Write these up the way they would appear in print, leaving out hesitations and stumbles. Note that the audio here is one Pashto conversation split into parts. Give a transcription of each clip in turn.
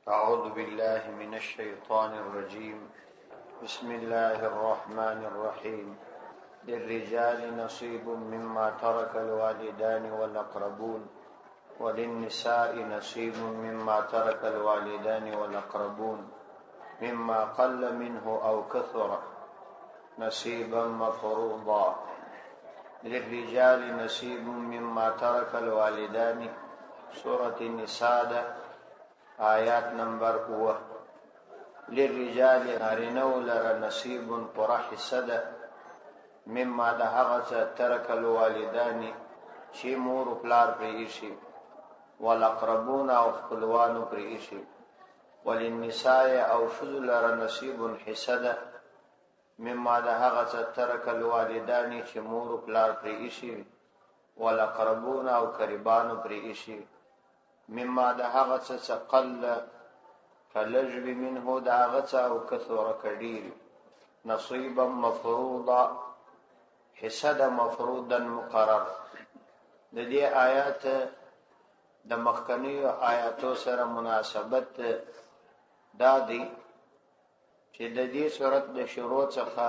أعوذ بالله من الشيطان الرجيم. بسم الله الرحمن الرحيم. للرجال نصيب مما ترك الوالدان والأقربون وللنساء نصيب مما ترك الوالدان والأقربون مما قل منه أو كثر نصيبا مفروضا. للرجال نصيب مما ترك الوالدان. سورة النساء آیات نمبر 9. للرجال نارینو لره نصیب پوره حصه ده مما د هغه څه ترک الوالدان چې مور او پلار پرې ایښي، والاقربون او خپلوانو پرې ایښي، وللنساء او ښځو لره نصیب حصه ده مما د هغه څه ترک الوالدان چې مور او پلار پرې ایښي، والاقربون او قریبانو پرې ایښي، مما د هغه څه قل کلجب منه د هغه څه او کثر کډیر نصیبا مفروضا حصه د مفروضا مقرر. د دې آیات د مخکنیو آیاتو سره مناسبت دا دی چې د دې صورت د شروع څخه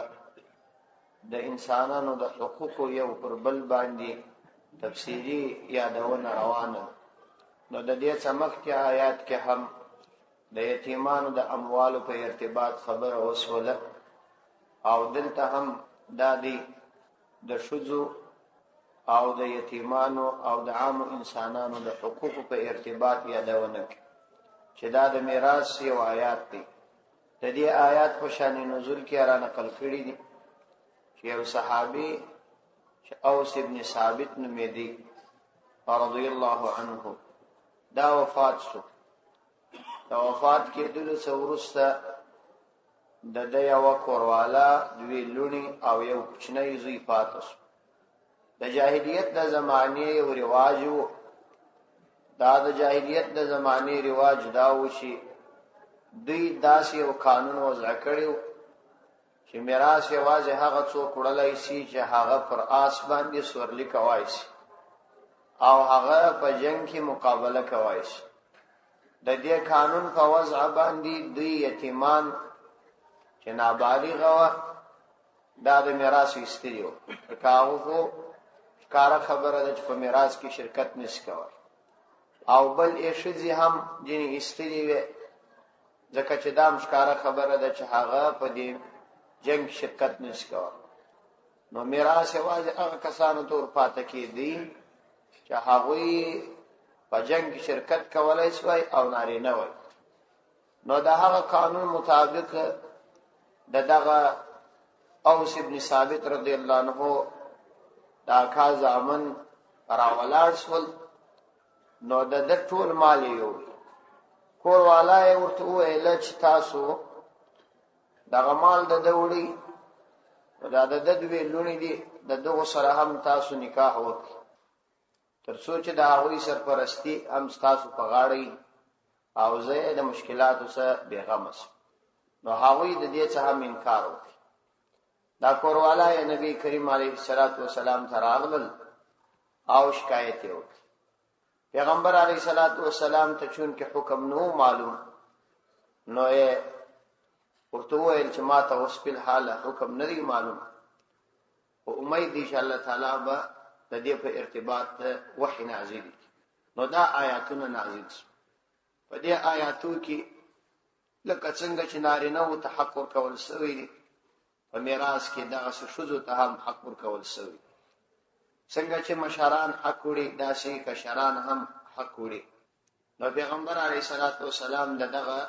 د انسانانو د حقوقو یو پر بل باندې تفصیلی یادونه روانه. نو د دې څخه کې آیات کې هم د یتیمانو د اموالو په ارتباط خبره وسوله، او دلته هم دا دی د ښځو او د یتیمانو او د عام انسانانو د حقوقو په ارتباط یادونه کې چې دا د میراث یو آیات دی. د دې آیات په شان نزول کې را نقل کړي دي چې یو صحابي چې اوس ابن ثابت نومې دی رضی الله عنه دا وفات شو. دا وفات کېدلو څخه وروسته د یو کوروالا دوی لونی او یو کوچنی زوی پاتې شو. د جاهلیت د زمانې یو رواج و. دا د جاهلیت د زمانې رواج دا و چې دوی داسې یو قانون وضع کړی و چې میراث یوازې هغه څوک وړلی شي چې هغه پر آس باندې سورلي کوای شي او هغه په جنگ کې مقابله کوي. د دې قانون په وضع باندې دوی یتیمان چې نابالغ و دا د میراث ایستلیو کاغو کار خبره ده چې په میراث کې شرکت نشي کوي، او بل یې شذي هم جنې ایستلی وي ځکه چې دا مشکاره خبره ده چې هغه په دې جنگ شرکت نشي کوي. نو میراث یوازې هغه کسانو ته ورپاته کېدی چې هغوی په جنگ کې شرکت کولای شوی او نارینه وای. نو د هغه قانون مطابق دغه اوس ابن ثابت رضی الله عنه دا کا زامن راولاړ شول. نو د ټول مال یو کور والا یې ورته ویل چې تاسو دغه مال د دوړي دا د دوی لونی دي د دغه سره هم تاسو نکاح وکړئ تر څو چې د هغوی سرپرستی هم ستاسو په غاړه او زه د مشکلاتو سره بېغمه شم. نو هغوی د دې څخه هم انکار وکړ. دا کوروالا یې نبی کریم علیه الصلاۃ والسلام ته راغلل او شکایت یې وکړ. پیغمبر علیه الصلاۃ والسلام ته چونکې حکم نو معلوم، نو یې ورته وویل چې ما ته اوس په حال حکم نه دی معلوم، او امید دی چې الله تعالی به د دې په ارتباط وحی نازل. نو دا آیاتونه نازل شو. په دې آیاتو کې لکه څنګه چې نارینه او ته حق ورکول شوی دی، په میراث کې دغه ښځو ته هم حق ورکول شوی. څنګه چې مشران حق وړي داسې کشران هم حق وړي. نو پیغمبر علیه الصلاۃ والسلام دغه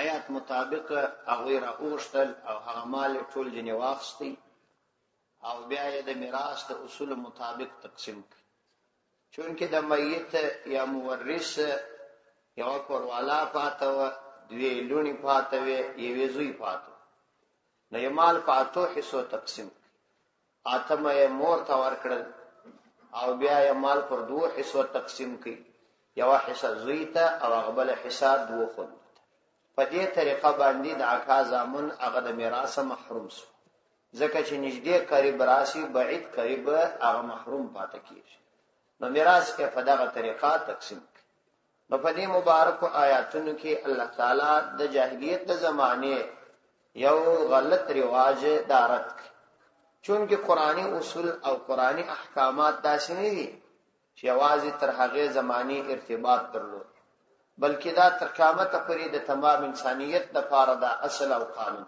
آیات مطابق هغوی راوغوښتل او هغه مال ټول ځینې واخیستی او بیا یې د میراث د اصول مطابق تقسیم کړ. چونکه د میت یا مورث یو کوروالا پاته و، دوی لونی پاته وي، یوې زوی پاته، نو یې مال په اتو حصو تقسیم کړ. اتمه یې مور ته ورکړل او بیا یې مال پر دوه حصو تقسیم کړ، یوه حصه زوی ته او هغه بله حصه دوه خوندو ته. په دې طریقه باندې د اکا زامن هغه د میراث محروم شو، ځکه چې نږدې قریب راشي بعید قریب هغه محروم پاتې کیږي. نو میراث کې په دغه طریقه تقسیم کړي. نو په دې مبارکو آیاتونو کې الله تعالی د جاهلیت د زمانه یو غلط رواج دارت چونکه قرآنی اصول او قرآنی احکامات داسې نه دي چې یوازې تر هغه زمانی ارتباط درلود بلکې دا تر قیامت پورې د تمام انسانیت لپاره د اصل او قانون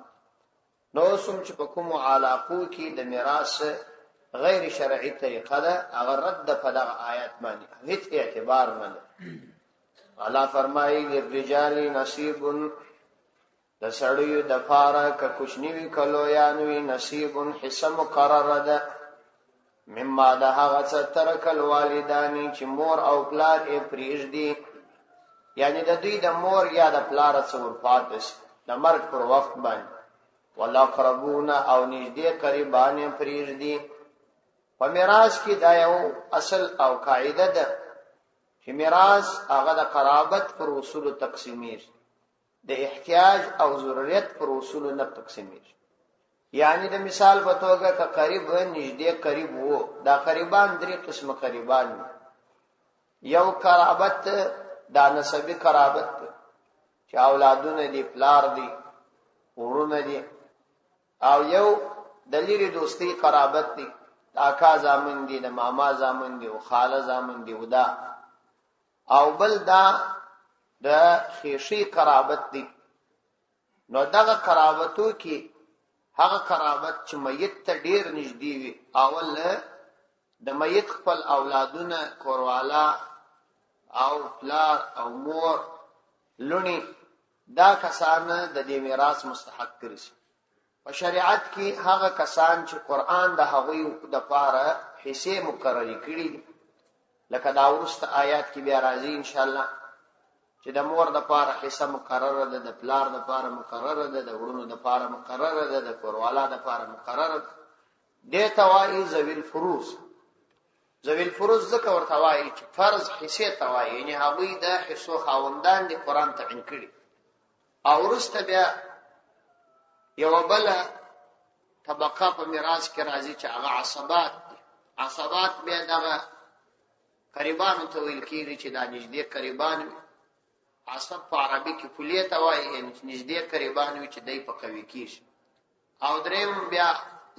نو سم چې په کوم علاقو کې د میراث غیر شرعي طریقه ده هغه رد په دغه آیات باندې هیڅ اعتبار نه ده الله فرمایي للرجال نصیب د سړیو د پاره ک کوچنی وی کلو یا نوې نصیب حصہ مقرر ده مما ده هغه څه ترکل والدانی چې مور او پلار یې پریږدي یعنی د دوی د مور یا د پلار څخه وفات شي د مرګ پر وخت باندې والاقربون او نږدې قریبان یې پریږدي په میراث کې دا یو اصل او قاعده ده چې میراث هغه د قرابت پر اصول تقسیمیږي د احتیاج او ضرورت پر اصول نه تقسیمیږي یعنی د مثال په توګه ک قریب نږدې قریب وو دا قریبان درې قسم قریبان یو قرابت دا نسبی قرابت چې اولادونه دي پلار دي ورونه دي او یو دلیری دوستی قرابت دي اکا زامن دي د ماما زامن دي او خاله زامن دي ودا او بل دا د خیشی قرابت دي نو دغه قرابتو کې هغه قرابت چې میت ته ډیر نږدې وي اول د میت خپل اولادونه کوروالا او پلار او مور لونی دا کسان د دې میراث مستحق کړي په شریعت کې هغه کسان چې قران د هغوی د پاره حصے مقرر کړي لکه دا ورسته آیات کې بیا راځي ان شاء الله چې د مور د پاره حصہ مقرر ده د پلار د پاره مقرر ده د ورونو د پاره مقرر ده د کوروالا د پاره مقرر ده توای ذویل فروز ذویل فروز ځکه ورته وایي چې فرض حصے توای یعنی هغوی د حصو خاوندان دي قران تعین کړي او ورسته بیا یو بل طبقه په میراث کې راځي چې هغه عصبات بیا دغه قریبانو ته ویل کېږي چې دا نږدې قریبان عصب په عربي کې فلیه ته وایي یعنی نږدې قریبان وي چې دای په قوي کېږي او دریم بیا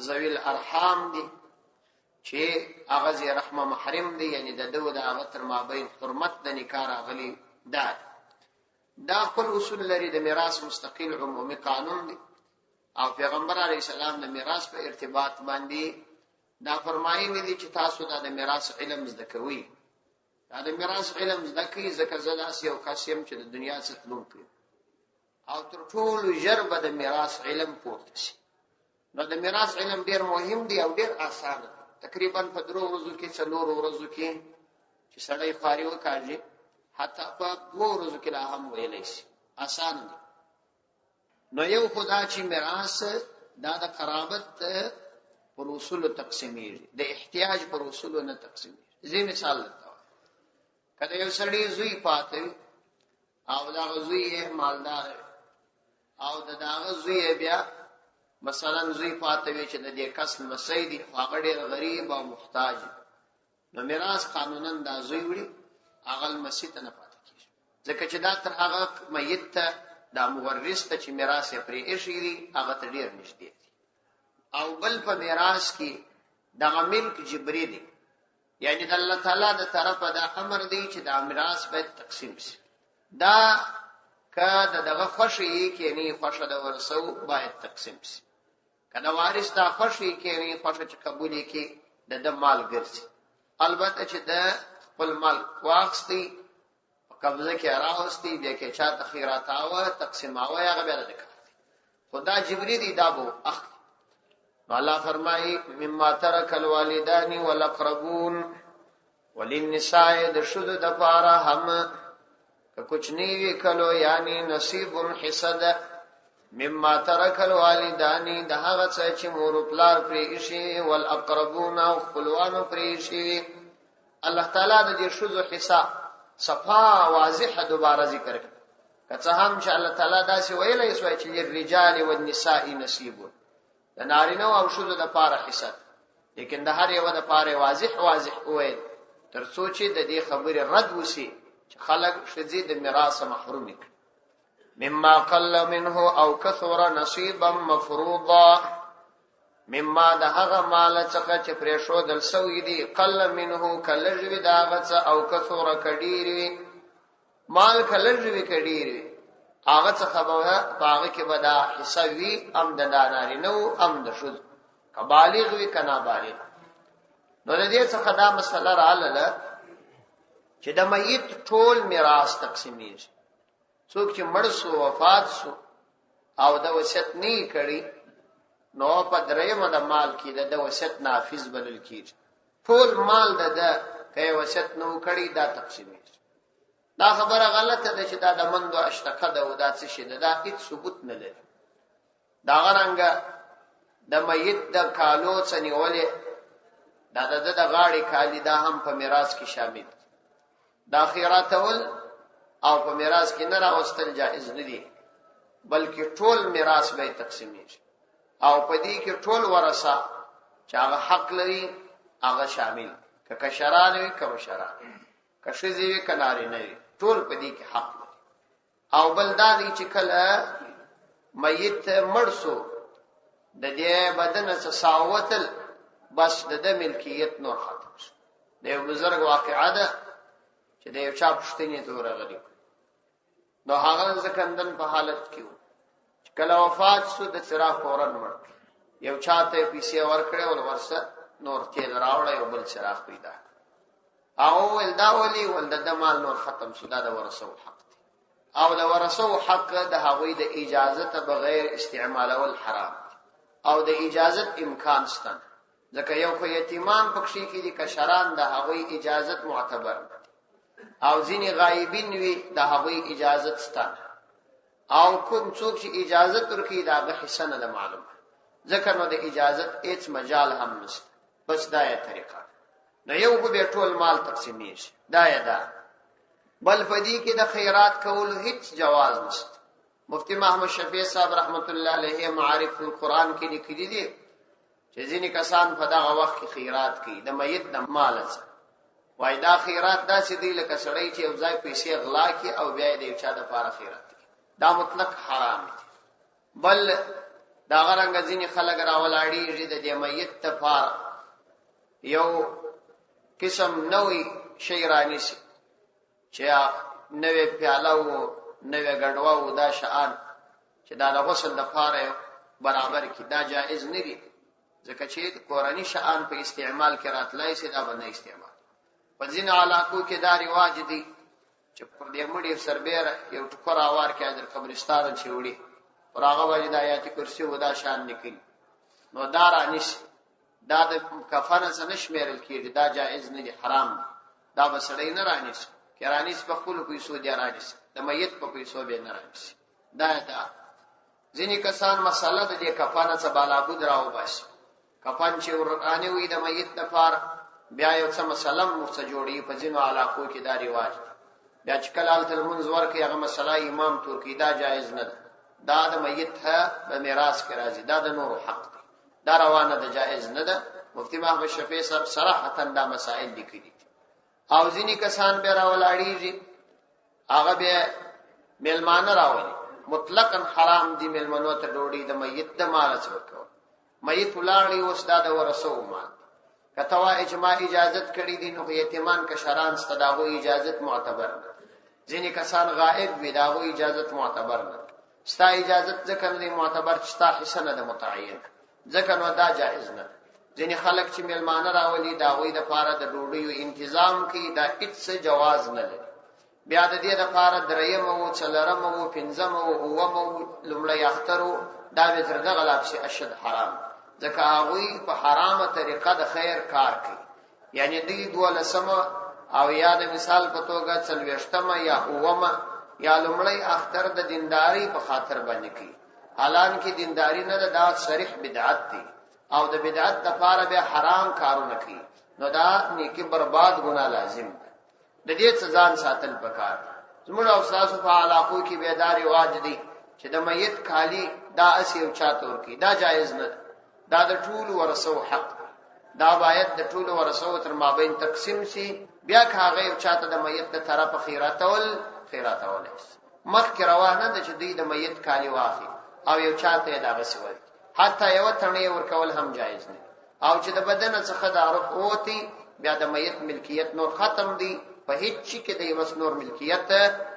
ذویل ارحام دي چې هغه زی رحمه محرم دي یعنی د دوه د هغه تر مابین حرمت د نکاح راغلي دا خپل اصول لري د میراث مستقل عمومي قانون دي او پیغمبر علیه السلام د میراث په ارتباط باندې دا فرمایي دي چې تاسو د میراث علم زده کوئ دا د میراث علم زده کوي ځکه زدا یو قسم چې د دنیا څخه تلون کوي او تر ټولو ژربه د میراث علم پورته شي نو د میراث علم ډیر مهم دی او ډیر اسانه تقریبا په 3 ورځو کې 4 ورځو کې چې سړی فارغ وکړي حتی په 2 ورځو کې لا هم ویلای شي آسان دی نو یو خدا چې میراث دا د قرابت پر اصول تقسیمیږي د احتیاج پر اصول نه تقسیمیږي زي مثال لته کله یو سړی زوی پاتې او دا زوی مالدار او دا زوی بیا مثلا زوی پاتې چې د دې کس مسیدی هغه ډیر غریب او محتاج نو میراث قانونا دا زوی وړي هغه مسیت نه پاتې کیږي ځکه چې دا تر هغه میت ته دا مورث ته چې میراث یې پرې ایښی هغه ته ډیر نږدې دي او بل په میراث کې د ملک جبری دی یعنی د الله تعالی د طرفه دا امر دی چې دا میراث باید تقسیم شي دا کله دغه خوشي کې نه خوشه د ورثو باید تقسیم شي کله وارث دا خوشي کې نه خوشه چې قبول کې د مال ګرځي البته چې د خپل مال واخستي قبضه کې راوستي بیا کې چا تخیرات او تقسیم او هغه بیا د کار خدا جبری دی دا بو اخ الله فرمای مما ترک الوالدان والاقربون وللنساء د شذ د پاره هم کچنی وی کلو یعنی نصیب حسد مما ترک الوالدان د هغه څه چې مور پلار پرې شي والاقربون او خپلوان پرې شي الله تعالی د دې شذ حساب صفا واضحه دوباره ذکر کړه که هم چې الله تعالی دا سی ویلې سوې چې للرجال والنساء نصیب د نارینه او شذ د پاره حساب لیکن د هر یو د پاره واضح وای تر سوچي د دې خبره رد وسی چې خلق ښځې د میراث محروم کړي. مما قل منه او كثر نصيبا مفروضا، مما ده هغه مال څخه چې پرې ښودل سوی دی، قل منه کلجوی دا هغه څه، او كثر کډیری مال کلجوی کډیری هغه څخه به هغه کې به دا حصہ وي، ام د نارینه ام د ښځو، که بالغ وي که نابالغ. نو د دې څخه دا مسله رااله چې د میت ټول میراث تقسیمیږي. څوک چې مړ سو وفات سو او د وصیت نه کړي نو په درېمه د مال کې د وصیت نافذ بلل کیږي. ټول مال د که وصیت نه کړي دا تقسیمیږي. دا خبره غلطه ده چې دا د مندو اشتقه ده او دا څه شي ده، دا هیڅ ثبوت نه لري. دا غرانګه د میت د کالو څنیولې دا د غاړې کالی دا هم په میراث کې شامل. دا خیراتول او په میراث کې نه راوستل جائز نه دي، بلکې ټول میراث به تقسیمیږي او په دې کې ټول ورثه چې هغه حق لري هغه شامل، که کشران وي که مشران، که ښځې وي که نارینه وي، ټول په دې کې حق لري. او بل دا دی چې کله میت مړ سو د دې بدن څخه ساوتل بس د ملکیت نور ختم شو. د یو بزرګ واقعه ده چې د یو چا پښتنې ته ورغلی، نو هغه زکندن په حالت کې و چې کله وفات شو د څراغ فورن مړ، یو چاته پیسې ورکړې ول ورسه نور تیل راوړی او بل څراغ پیدا او ول دا ولي ول د مال نور ختم شو. دا د ورثو حق دی او د ورثو حق د هغوی د اجازه بغیر استعمال ول حرام او د اجازه امکان ستن، ځکه یو خو یتیمان پکښې کې دي کشران د هغوی اجازه معتبر او ځینې غایبین وي د هغوی اجازه ستن، او کوم څوک چې اجازه ورکړي دا به حسن ده معلومه، ځکه نو د اجازه هیڅ مجال هم نشته. بس دا یې طریقه نو یو کو به ټول مال تقسیمیږي. دا یې ده، بل فدی کې د خیرات کول هیڅ جواز نشته. مفتی محمد شفیع صاحب رحمت الله علیه معارف القرآن کې لیکلي دي چې ځینې کسان په دغه وخت کې خیرات کوي د میت د مال څخه، وای دا خیرات داسې دی لکه سړی چې یو ځای پیسې غلا کړي او بیا یې د یو چا دپاره خیرات کوي. دا مطلق حرام دی. بل دغه رنګه ځینې خلک راولاړېږي د دې میت دپاره یو قسم نوی شی رانیسي چې نوې پیاله و نوې ګډوه و، دا شیان چې دا د غسل دپاره برابر کړي دا جایز نه دي، ځکه چې کورني شیان په استعمال کې راتلی سي دا به نه استعمال. په ځینو علاقو کې دا رواج دی چې پر دې مړي سربیره یو ټوکر اوار کې در قبرستان چې وړي پر هغه باندې د آیات کرسي و دا شان لیکلي، نو دا رانیسي دا د کفن څخه نشمیرل کېږي، دا جایز نه دي، حرام دی. دا به سړی نه رانیسي، که رانیسي په خپلو پیسو دی رانیسي، د میت په پیسو به نه رانیسي. دا ځینې کسان مسله د دې کفن څخه بالابود راوباسي، کفن چې ورانه وي د میت دپاره بیا یو څه مسله ورڅه جوړي. په ځینو علاقو کې دا رواج دی، بیا چې کله هلته لمونځ ورکوي هغه مسله امام تور کوي، دا جایز نه ده. دا د میت په میراث کې راځي، دا د نورو حق دی، دا روانه ده، جایز نه ده. مفتی محمد شفیع صاحب صراحتا دا مسائل لیکلي دي. او ځینې کسان بیا راولاړېږي هغه بیا میلمانه راولي، مطلقا حرام دي میلمنو ته ډوډۍ د میت د مال څخه ورکول. میت ولاړی اوس دا د ورثو مال، که ته وایې چې ما اجازت کړي دي نو یتیمان کشران سته د هغوی اجازت معتبر نه، ځینې کسان غائب وي د هغوی اجازت معتبر نه، ستا اجازت ځکه نه دی معتبر چې ستا حصه نه ده متعین، ځکه نو دا جایز نه ده. ځینې خلک چې میلمانه راولي د هغوی دپاره د ډوډیو انتظام کوي، دا هېڅ جواز نه لري. بیا د دې دپاره درېیمه و څلرمه و پنځمه و اوومه و لومړی اختر و، دا به تر دغه لا پسې اشد حرام، ځکه هغوی په حرامه طریقه د خیر کار کوي. یعنی دوی 12مه او یا د مثال په توګه 40مه یا اوومه یا لومړی اختر د دینداري په خاطر باندې کوي، حالانکه دینداري نه ده، دا صریح بدعت دی او د بدعت دپاره بیا حرام کارونه کوي، نو دا نیکي برباد ګناه لازم ده. د دې څه ځان ساتل پکار. زموږ او ستاسو په علاقو کې بیا دا رواج دی چې د میت کالي دا اسې یو چاته ورکوي، دا جایز نه ده، دا د ټولو ورثو حق دی. دا باید د ټولو ورثو تر مابین تقسیم شي. بیا که هغه یو چاته د میت د طرفه خیراتول مخکې روانه ده چې دوی د میت کالی واخلي او یو چاته یې دغسې ورکړي، حتی یوه تڼۍ ورکول هم جایز نه. او چې د بدن څخه دا روح ووتي بیا د میت ملکیت نور ختم دی، په هیڅ شي کې د یوه نور ملکیت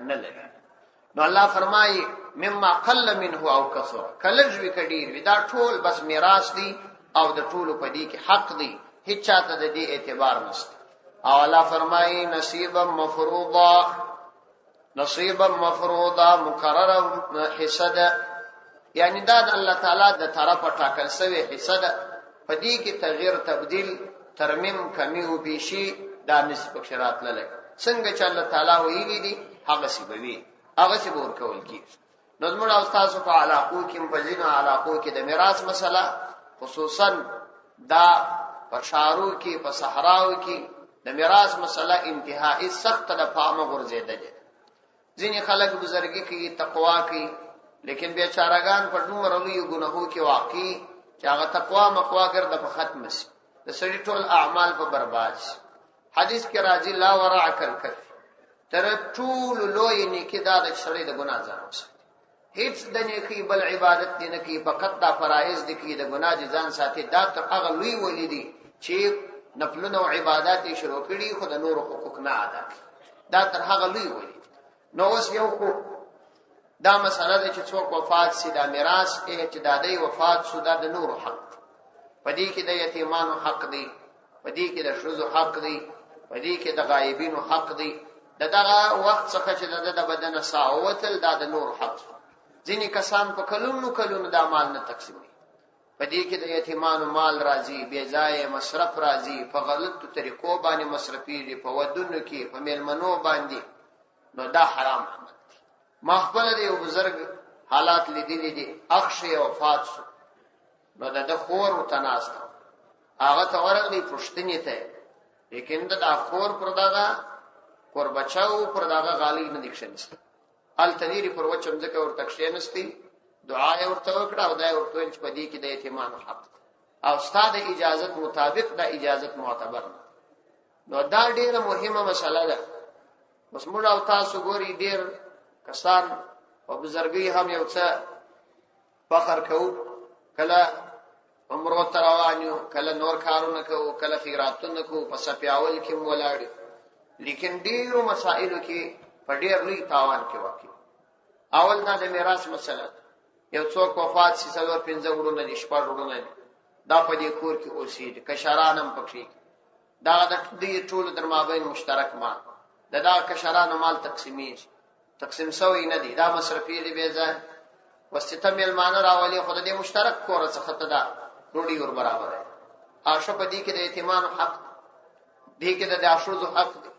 نه لري. نو الله فرمایي مما قل منه او کثر، که لږ وي که ډېر وي، دا ټول بس میراث دی او د ټولو په دې کې حق دی، هیڅ چاته د دې اعتبار نشته. او الله فرمایي نصیبا مفروضا مقرره حصه ده، یعنی دا د الله تعالی د طرفه ټاکل شوی حصه ده. په دې کې تغییر تبدیل ترمیم کمی او بیشي دا نسب شرات للی څنګه چې الله تعالی ویلي دي هغسې به وي، هغسې به ورکول کېږي. نو زموږ او ستاسو په علاقو کې په ځینو علاقو کې د میراث مسله، خصوصا دا په ښارو کې په صحراو کې د میراث مسله انتهایی سخته د پامه غورځېدلې. ځینې خلک بزرګي کوي، تقوا کوي، لیکن بیچارهګان په دومره لویو ګناهو کې واقع چې هغه تقوا مقوا ګرده په ختم شي، د سړي ټول اعمال په برباد شي. حدیث کې راځي لا ورع کلکف، تر ټولو لوی نیکي دا د سړي د ګناه ځان وساتي، هیڅ د نیکي بل عبادت دی نه کوي، فقط دا فرایض دي کوي، د ګناه ځان ساتي. دا تر هغه لوی ولی دي چې نفلونه او عبادت یې شروع کړي خو د نورو حقوق نه ادا کوي، دا تر هغه لوی ولی. نو اوس یو خو دا مسله ده چې څوک وفات سي، دا میراث چې د دی وفات شو دا د نورو حق دی، په دې کې د یتیمانو حق دی، په دې کې د ښځو حق دی، په دې کې د غایبینو حق دی. د دغه وخت څخه چې د بدن ساه ووتل دا د نورو حق دی. ځینې کسان په کلونو دا مال نه تقسیموي، په دې کې د یتیمانو مال راځي، بې ځایه مصرف راځي، په غلطو طریقو باندې مصرفېږي، په ودونو کې په میلمنو باندې. نو دا حرام عمل دی. ما خپل د یو بزرګ حالات لیدلی دي، اخښې وفات شو، نو د خور ورته ناسته، هغه ته ورغلی پوښتنې ته، لیکن د خور پر دغه کوربچو پر دغه غالۍ نه دی کښېنستی، هلته ډېرې پر وچه مځکه ورته کښېنستی، دعا یې ورته وکړه او دا یې ورته ویل چې په دې کې د یتیمانو حق دی او ستا د اجازت مطابق دا اجازت معتبر نه. نو دا ډېره مهمه مسله ده. بس موږ او تاسو ګوري ډېر کسان په بزرګۍ هم یو څه فخر کوو، کله عمرو ته روان یو، کله نور کارونه کوو، کله خیراتونه کوو، په سپیاول کې هم ولاړ یو، لیکن ډېرو مسایلو کې په ډېر لوی تاوان کې واقع. اول دا د میراث مسله ده. یو څوک وفات شي، 4-5 وروڼه دي، 6 وروڼه دي، دا په دې کور کې اوسېږي، کشران هم پکې، دا د دې ټولو در مابین مشترک مال، د دغه کشرانو مال تقسیمېږي، تقسیم شوی نه دی، دا مصرفېږي بې ځایه. واسطه میلمانه راولي، خو د دې مشترک کور څخه ته دا ډوډۍ ور برابره. آشه په دې کې د یتیمانو حق دی، دې کې د ښځو حق دی،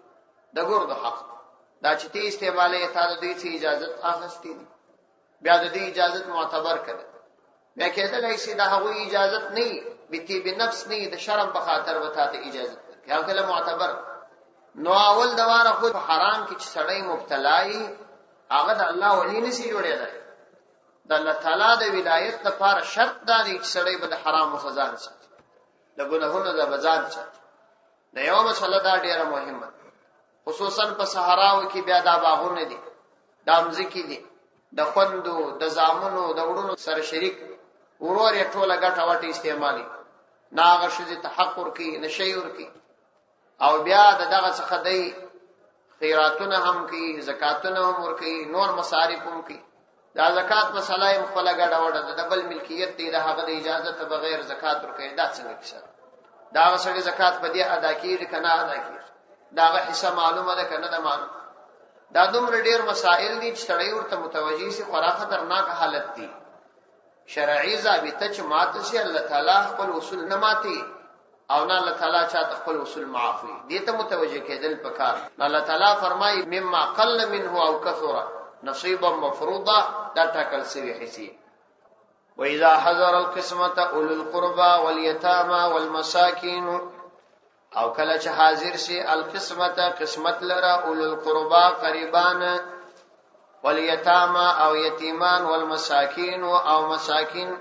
د ګردو حق دی. دا چې ته استعمالوې تا د دوی څه اجازت اخیستې دي، بیا د دې اجازت معتبر کړه. بیا کېدلی شي د هغوی اجازت نه وي، بطیب نفس نه وي، د شرم په خاطر به تا ته اجازت ورکړي، هغه کله معتبر. نو اول د واره خو په حرام کې چې سړی مبتلا وي، هغه د الله ولی نشي جوړېدلی. د الله تعالی د ولایت لپاره شرط دا دی چې سړی به د حرامو څخه ځان ساتي، د ګناهونو نه به ځان ساتي. د یوه مسله دا ډېره مهمه ده، خصوصا په صحراو کې بیا دا باغونه دي، دا مځکې دي، د خوندو د زامنو د وړونو سره شریک، ورور یې ټوله ګټه وټه استعمالي، نه هغه ښځې ته حق ورکوي نه شی ورکوي، او بیا د دغه څخه دی خیراتونه هم کوي، زکاتونه هم ورکوي، نور مصارف هم کوي. دا زکات مسله یې خپله ګډه وډه ده، د بل ملکیت دی، د هغه د اجازت بغیر زکات ورکوي، دا څنګه کیسه ده؟ د هغه سړي زکات په دې ادا کېږي که نه ادا کېږي؟ د هغه حصه معلومه ده که نه ده معلومه؟ دا دومره ډېر مسائل دي چې سړی ورته متوجه شي، خورا خطرناک حالت دی. شرعي ضابطه چې ماته شي، الله تعالی خپل اصول نه ماتي او نه الله تعالی چاته خپل اصول معافوي، دې ته متوجه کېدل پکار. الله تعالی فرمایي مما قل منه او کثر نصیبا مفروضا، دا ټاکل شوی حصې. واذا حضر القسمه اولو القربى واليتامى والمساكين، او کله چې حاضر شي القسمه قسمت لرا اولو القربى قریبان، والیتاما او یتیمان، والمساکین او مساکین،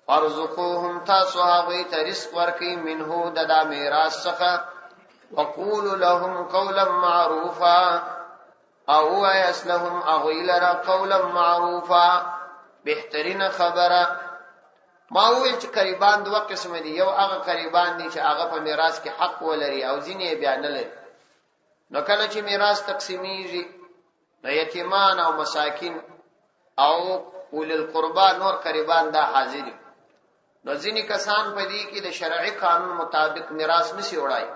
فارزقوهم تاسو هغوی ته رزق ورکئ منه د دا میراث څخه وقولوا لهم قولا معروفا او وایس لهم هغوی لره قولا معروفا بهترین خبره. ما وویل چې قریبان دوه قسم دي، یو هغه قریبان دي چې هغه په میراث کې حق ولري او ځینې بیا نه لري. نو کله چې میراث تقسیمیږي نو یتیمان او مساکین او اول القربا نور قریبان دا حاضر دي. نو ځینې کسان په دې کې د شرعي قانون مطابق میراث نشي وړای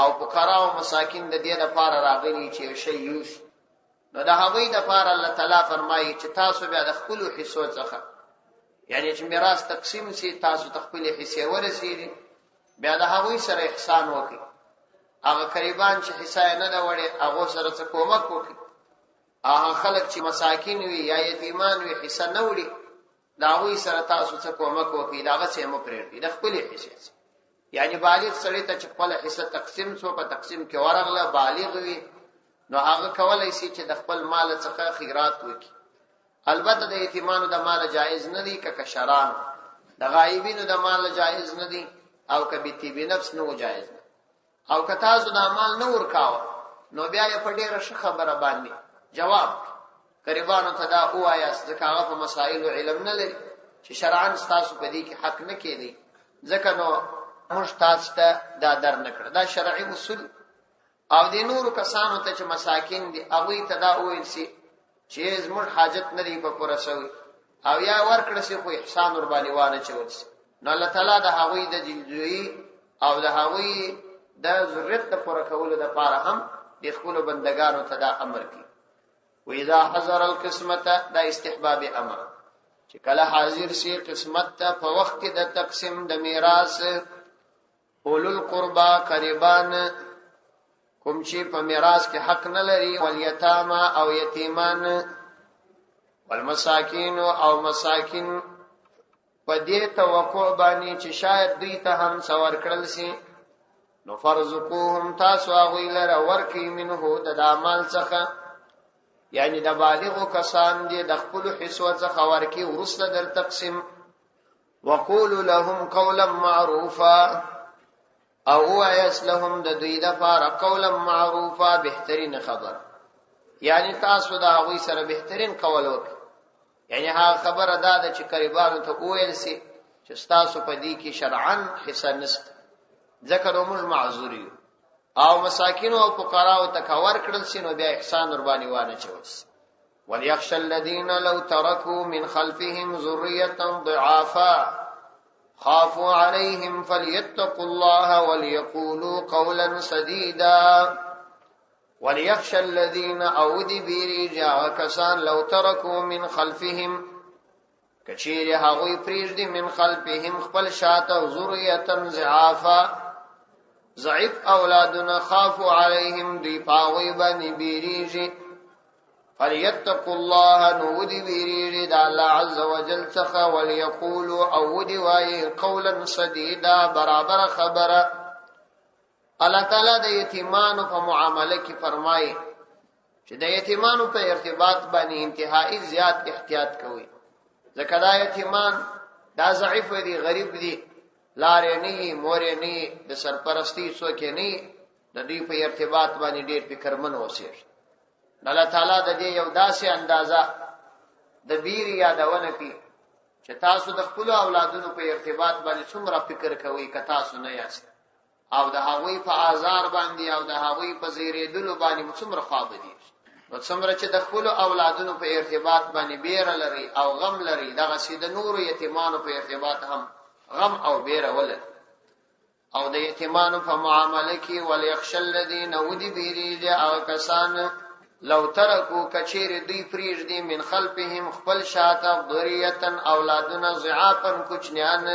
او فقرا او مساکین د دې لپاره راغلي چې شی یوس. نو د هغوی لپاره الله تعالی فرمایي چې تاسو بیا د خپل حصو څخه، یعنی چې میراث تقسیم شي تاسو خپل حصے ورسیږي، بیا د هغوی سره احسان وکړئ. هغه قریبان چې حصہ نه دا وړي هغه سره څه کومک وکړي. هغه خلک چې مساکین وي یا یتیمان وي حصہ نه وړي دا هغوی سره تاسو څه کومک وکړئ، دا هغه څه مو پرېږدئ د خپل حصے. یعنی بالغ سړی ته چې خپل حصہ تقسیم شو په تقسیم کې ورغله بالغ وي نو هغه کولای شي چې د خپل مال څخه خیرات وکړي. البته د یتیمانو د مال جایز نه دي، که کشران د غایبینو د مال جایز نه دي، او که بیتی نفس نو جایز نه. او که تاسو د مال نه ورکاو نو بیا یې په ډیره ښه خبره باندې جواب قریبانو ته دا وایاست، ځکه هغه په مسایلو علم نه لري چې شرعاً تاسو په دې کې حق نه کېدی، ځکه نو موږ تاسو ته دا در نه کړ. دا شرعي اصول. او د نورو کسانو ته چې مساکین دي هغوی ته دا وویل شي چې زموږ حاجت نه دی په پوره شوی او یا ورکړه شي خو احسان ور باندې وانه چول شي. نو الله تعالی د هغوی د جلجویی او د هغوی د ضرورت د پوره کولو لپاره هم د خپل بندگانو ته دا امر کوي. و اذا حضر القسمت دا استحباب امر، چې کله حاضر شي قسمت ته په وخت د تقسیم د میراث اولو القربا قریبان کوم چې په میراث کې حق نه لري، والیتاما او یتیمان، والمساکین او مساکین، په دې توقع باندې چې شاید دوی ته هم څور کړل شي. نو فرزقوهم تاسو هغوی لره ورکئ منه د مال څخه، یعنی د بالغو کسان دي د خپل حصو څخه ورکئ وروسته در تقسیم. وقولوا لهم قولا معروفا او وایس لهم د دوی لپاره قولا معروفا بهترین خبر، یعنی تاسو دا هغوی سره بهترین قول وکړئ. یعنی هغه خبره دا ده چې قریبانو ته وویل شي چې تاسو په دې کې شرعاً حصہ نشته، ځکه نو موږ معذور یو. او مساکینو او فقراو ته که ورکړل شي نو بیا احسان ور باندې وانه چول شي. وليخشى الذين لو تركوا من خلفهم ذرية ضعافا خافوا عليهم فليتقوا الله وليقولوا قولا سديدا. وليخشى الذين اودي بيرجا كسان لو تركوا من خلفهم کچیر هغوی پریږدي من خلفهم خپل شاته ذریه ضعافا ضعیف اولادنا خافوا عليهم دی پاوی باندې بیریږي. فليتقوا الله نودي بيريد الله عز وجل څخه وليقولوا او ودي واي قولا سديدا برابر خبره. الله تعالی د یتیمانو په معامله کې فرمایي چې د یتیمانو په ارتباط باندې انتهایی زیات احتیاط کوي، ځکه دا یتیمان دا ضعیف دي، غریب دي، لارې نه مور نه د سرپرستی څوک نه، د دې په ارتباط باندې ډېر فکرمن اوسېږي. الله تعالی د دې یو داسې اندازه د بیر یادونه کوي چې تاسو د خپل اولادونو په ارتباط باندې څومره فکر کوئ که تاسو نه یاست، او د هغوی په آزار باندې او د هغوی په زیریدلو باندې څومره خواب دي. نو څومره چې د خپل اولادونو په ارتباط باندې بیر لري او غم لري، دغه سي د نورو یتیمانو په ارتباط هم غم او بیر ولري. او د یتیمانو په معامله کې وليخشى الذين ودي بيريږي او کسان لو ترکو کچیر دوی پریږدي من خلفهم خپل شاته ذریه اولادنا ضعافا کوچنیان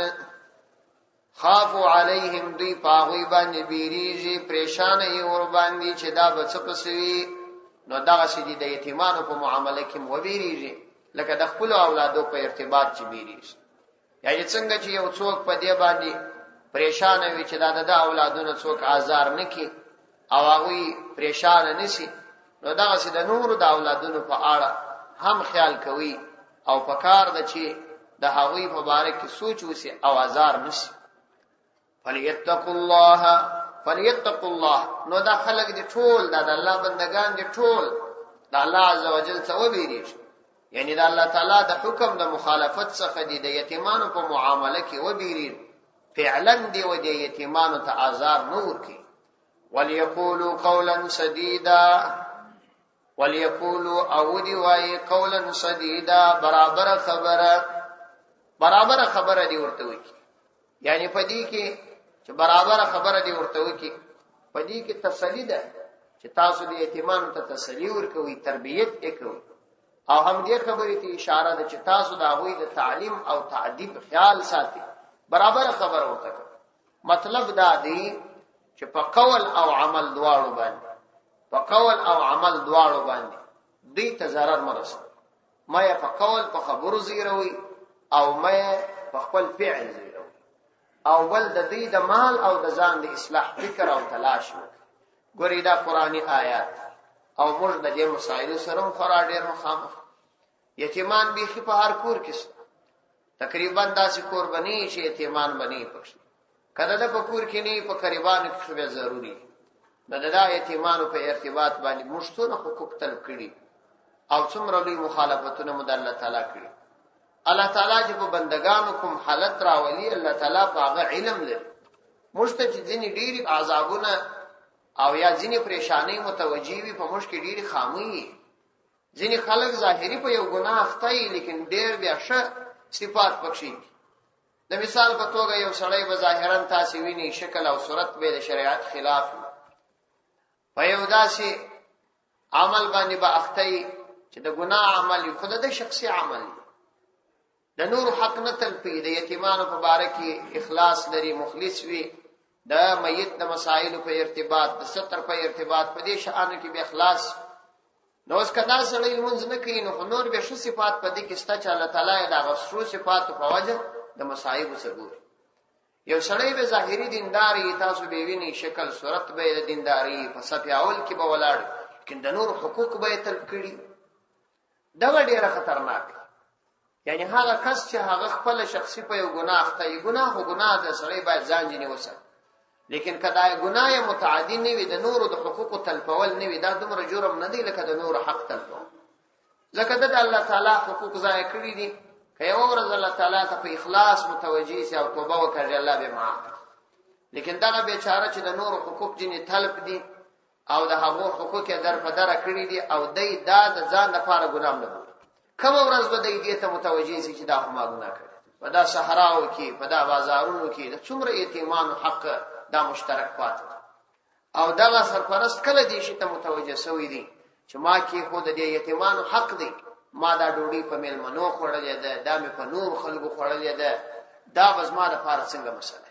خافوا عليهم دوی پاغوی باندې بیریږي پریشان یې ور باندې چې دا بچ پسوي. نو دغه سړي د یتیمانو په معامله کې مو بیریږي لکه د خپل اولادو په ارتباط چې بیریږي. یعنی څنګه چې یو څوک په دې باندې پریشان وي چې دا د اولادونو څوک آزار نه کی او هغه پریشان نشي، نو دغه سي د نور د اولادونو په اړه هم خیال کوي او پکار د چې د هغوی په باره کې سوچ وسی او آزار نشي. فلیتقوا الله، نو دا خلق دي ټول دا د الله بندگان دي ټول د الله عزوجل څخه وبېریږي، یعنی د الله تعالی د حکم د مخالفت څخه دي، د یتیمانو په معامله کې وبېریږي، فعلا دی و د یتیمانو ته آزار نور کی. وليقولوا قولا سديدا، وليقولوا او دی وای قولا سديدا، برابر خبره دی ورته وکی، یعنی پدې کې چې برابر خبره دی ورته وکی، پدې کې تسلی ده چې تاسو د یتیمانو ته تسلی ورکوي، تربیت وکړئ، او هم دې خبرې ته اشاره ده چې تاسو د هغوی د تعلیم او تعدیب خیال ساتئ. برابر خبره ورته کوي، مطلب دا دی چې په قول او عمل دواړو باندې دې ته ضرر مرسته، ما په قول په خبرو زیروي او ما په خپل فعل زیروي، او بل د دې د مال او د ځان د اصلاح فکر او تلاش وکړي. ګورې دا قرآني آیات او موږ د دې مسایلو سره خورا ډېر مخامخ. یتیمان بیخي په هر کور کې تقریبا داسې کور بنی چې یتیمان بنی پکښې، کله د په کور کې نه په قریبانو کې خو بیا ضروري د یتیمانو په ارتباط باندې موږ څونه حقوق طلب کړي او څومره لوی مخالفتونه مو د الله تعالی کړي. الله تعالی چې په بندگانو کوم حالت راولي، الله تعالی په هغه علم لري. موږ ته چې ځینې ډېرې عذابونه او یا ځینې پریشانۍ متوجي وي، په موږ کې ډېرې خامي، ځینې خلک ظاهري په یو ګناه اخته وي لیکن ډېر بیا ښه صفات پکښې. د مثال په توګه یو سړی به ظاهرا تاسې ویني شکل او صورت به د شریعت خلاف په یو داسې عمل باندې به اخته وي چې د ګناه عمل وي، خو د شخصي عمل وي، د نور حق نه تلپي، د یتیمانو په باره کې اخلاص لري، مخلص وي، د میت د مسائلو په ارتباط، د ستر په ارتباط، په دې شانو کې به اخلاص. نو اوس کدا سړی لمونځ نه کوي، نو نور به ښه صفات په دې کې شته چې الله تعالی دا غوښتو صفات په وجه د مصائب سره. یو سړی به ظاهري دینداري، تاسو به ویني شکل صورت به د دینداري په صف اول کې به ولاړ، لیکن د نور حقوق به تل کړی. دا ډیره خطرناک، یعنی هغه کس چې هغه خپل شخصي په یو ګناه اخته وي، ګناه د سړی باید ځان جنې وسه، لیکن کدا ګناه متعدی نه وي، د نورو د حقوق تلفول نه وي، دا دومره جرم نه دی لکه د نورو حق تلفول. ځکه د الله تعالی حقوق ضایع کړی دي. که یو ورځ الله تعالی ته په اخلاص متوجي سي او توبه وکړي، الله به معاف. لیکن دا بیچاره چې د نورو حقوق جنې طلب دي او د هغو حقوق یې در په در کړی دي او دای دا د ځان لپاره ګناه نه کوي، کوم ورځ به دې ته متوجي سي چې دا ما ګناه کړی، په دا صحراو کې، په دا بازارونو کې د څومره یتیمانو حق دا مشترک پاتې، او دا سرپرست کله دې شي ته متوجه شوی دي چې ما کې خود دې یتیمانو حق دی، ما دا ډوډۍ په میلمنو خوړلې ده، دا مې په نور خلکو خوړلې ده، دا بس ما د پاره څنګه مسله.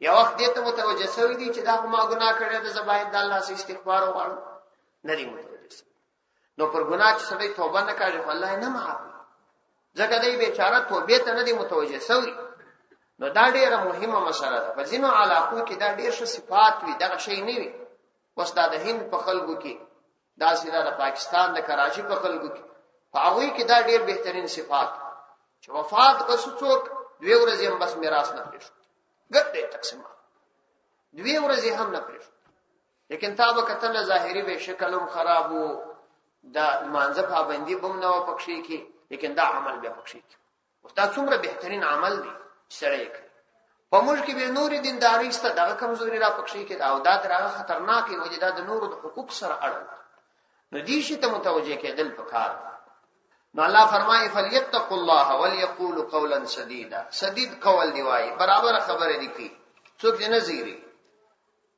یو وخت دې ته متوجه شوی دي چې دا ما ګناه کړی ده، زه باید د الله څخه استغفار وغواړم، نه دی متوجه شوی. نو پر ګناه چې سړی توبه نه کوي، الله نه معاف، ځکه دې بیچاره توبې ته نه دی متوجه شوی. نو دا ډیره مهمه مسله ده. په ځینو علاقو کې دا ډیر ښه صفات وي، دغه شی نه وي. اوس دا د هند په خلکو کې، دا سیده د پاکستان د کراچي په خلکو کې، په هغوی کې دا ډیر بهترین صفات چې وفات کسو څوک 2 ورځې هم بس میراث نه پرېښود، ګډې تقسیمات 2 ورځې هم نه پرېښود، لیکن تا به کتل ظاهري به شکل هم خراب وو، دا مانځه پابندي به هم نه وه پکښې کې، لیکن دا عمل بیا پکښې کې. اوس دا څومره بهترین عمل دی سړی کوي. په موږ کې به نورې دینداري شته، دغه کمزوري را پکښې کې، او دا تر هغه خطرناکې وجې دا د نورو د حقوق سره اړه، نو دې شي ته متوجه کېدل پکار. نو الله فرمایي فلیتقوا الله وليقولوا قولا سديدا، سدید قول دی وایي، برابر خبره دی کی، څوک دې نه زیری.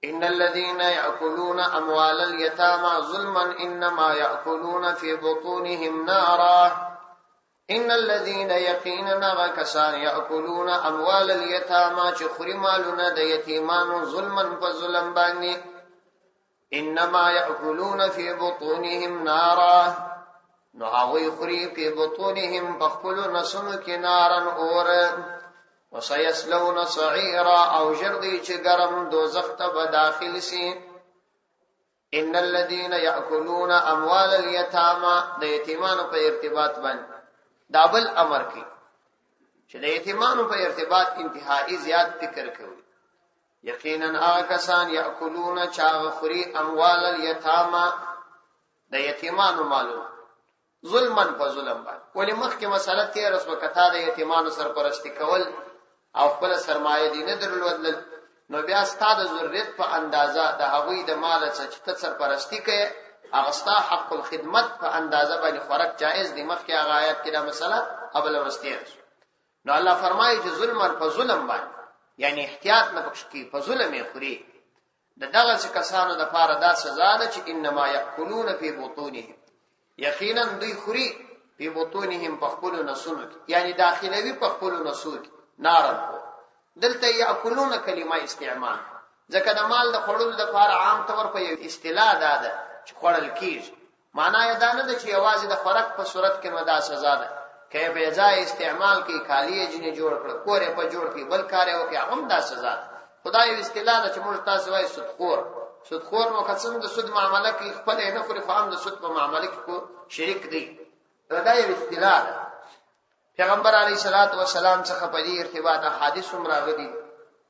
ان الذين ياكلون اموال اليتامى ظلما انما ياكلون في بطونهم نارا ان الذين يقيننا وكسان ياكلون اموال اليتامى چې خوري مالونه د یتیمانو ظلما فظلم باندې، انما ياكلون في بطونهم نارا، نو هغوی خوري په بطونهم بخپلو نسونو کې نارن اور، وسيصلون سعيرا، او جردي چې ګرم دوزخ ته به داخل سي. ان الذين ياكلون اموال اليتامى، د یتیمانو په ارتباط باندې دا بل امر کی، چې د یتیمانو په ارتباط انتهایی زیات فکر کوي. یقینا هغه کسان یاکلون چاغخوري اموال الیتاما د یتیمانو مالونه ظلمن په ظلم باندې. ولی مخکې مسله تیر اوس وکتا د یتیمانو سرپرستی کول او خپل سرمایه دي نه درلودل، نو بیا ستاسو ضرورت په اندازه د هغوی د مال څخه چې سرپرستی کوي هغه ستا حق الخدمت په اندازه باندې خوراک جائز دی. مخکې هغه آیات کې دا مسله اول ورستیه. نو الله فرمایي چې ظلم په ظلم باندې یعنی احتیاط نه پکښ کی په ظلم یې خوري. دغه کسانو د پاره دا سزا ده چې انما یاکلون فی بطونهم، یقینا دوی خوري فی بطونهم په خپل نسونو یعنی داخلوي په خپل نسو نارن. دلته یاکلون کلمه استعمال ځکه د مال د خړول د پاره عام طور په یو اصطلاح ده چې خړل کیږي. معنا یې دا نه ده چې یوازې د خوراک په صورت کې مدا سزا ده. کې به ځای استعمال کې کالی جنې جوړ کړ کورې په جوړ کې بل کار یو کې هم دا سزا ده. خدای اصطلاح ده چې موږ تاسو وایي سودخور نو قسم د سود معاملې کې خپل نه خوري خو هم د سود په معاملې کې کو شریک دی. دا یو اصطلاح ده. پیغمبر علیه الصلاۃ والسلام څخه په دې ارتباط احادیث هم راغلي.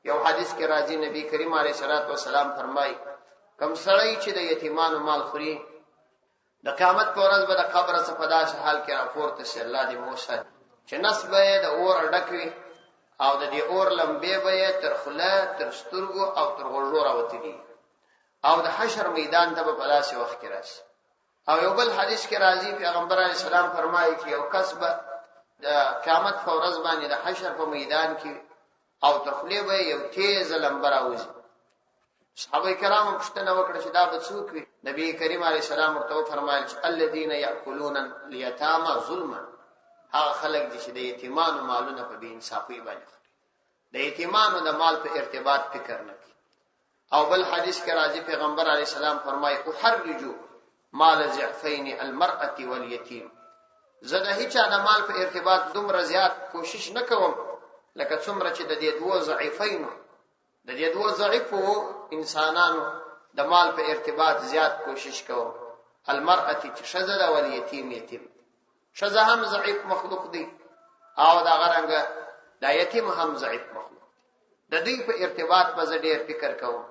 یو حدیث کې راځي نبی کریم علیه الصلاۃ والسلام فرمایي کوم سړی چې د یتیمانو مال خوري د قیامت پر ورځ به د قبر څخه په داسې حال کې راپورته شي الله دې موسی چې نسب یې د اور ډکوي او د دې اور لمبې به تر خوله تر سترګو او تر غوږو راوتلي او د حشر میدان ته په داسې وخت کې راشي. او یو بل حدیث کې راځي پیغمبر علیه السلام فرمایي چې یو کس به د قیامت پر ورځ باندې د حشر په میدان کې او تر خوله به یو تیز لمبه راوځي. صحابه کرام پوښتنه وکړه چې دا به څوک وي؟ نبی کریم علیه السلام ورته فرمایل چې الذين یاکلون الیتاما ظلما، هغه خلک دي چې د یتیمانو مالونه په بې انصافۍ باندې خوري، د یتیمانو د مال په ارتباط فکر نه کوي. او بل حدیث کې راځي پیغمبر علیه السلام فرمایي احرجو مال ضعفین المرأة والیتیم، زه د هیڅ د مال په ارتباط دومره زیات کوشش نه کوم لکه څومره چې د دې دوه ضعیفینو د دې دوه ضعیفو انسانانو د مال په ارتباط زیات کوشش کوم. المرأة چې ښځه ده والیتیم یتیم، ښځه هم ضعیف مخلوق دی او دا غرنګ دا یتیم هم ضعیف مخلوق دی. د دې په ارتباط به زه ډېر فکر کوم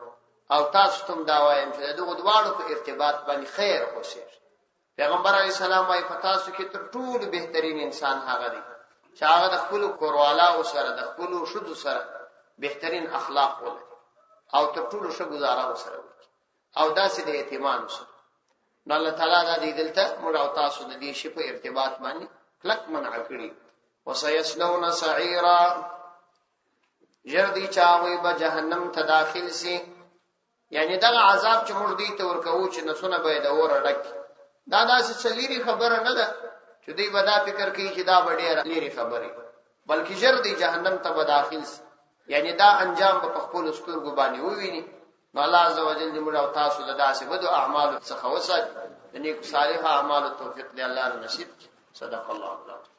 او تاسو ته دا وایم چې دغه دواړو په ارتباط باندې خیر خوشیر. پیغمبر علیه السلام وايي په تاسو کې تر ټولو بهترین انسان هغه دی چې هغه د خپل کوروالاو سره د خپل شذو سره بهترین اخلاق ولري او تر ټولو ښه گزاره وسره وکړي او داسې د یتیمانو سره. نو الله تعالی دا دې دلته موږ او تاسو د دې شی په ارتباط باندې کلک منع کړی. وسيصلون سعيرا، جردي چاوي به جهنم ته داخل سي. یعنی دا عذاب چې موږ دې ته ورکوو چې نسونه به د اور ډک، دا داسې څلیری خبره نه ده چې دوی به دا فکر کوي چې دا به ډېره لري خبره، بلکې جردي جهنم ته به داخل سي. یعنی دا انجام په خپل سترګو باندې وویني. نو الله عزوجل دې موږ او تاسو د داسې بدو اعمالو څخه وساتي، د نیک صالح اعمالو توفیق دې الله نصیب کړي. صدق الله العظیم.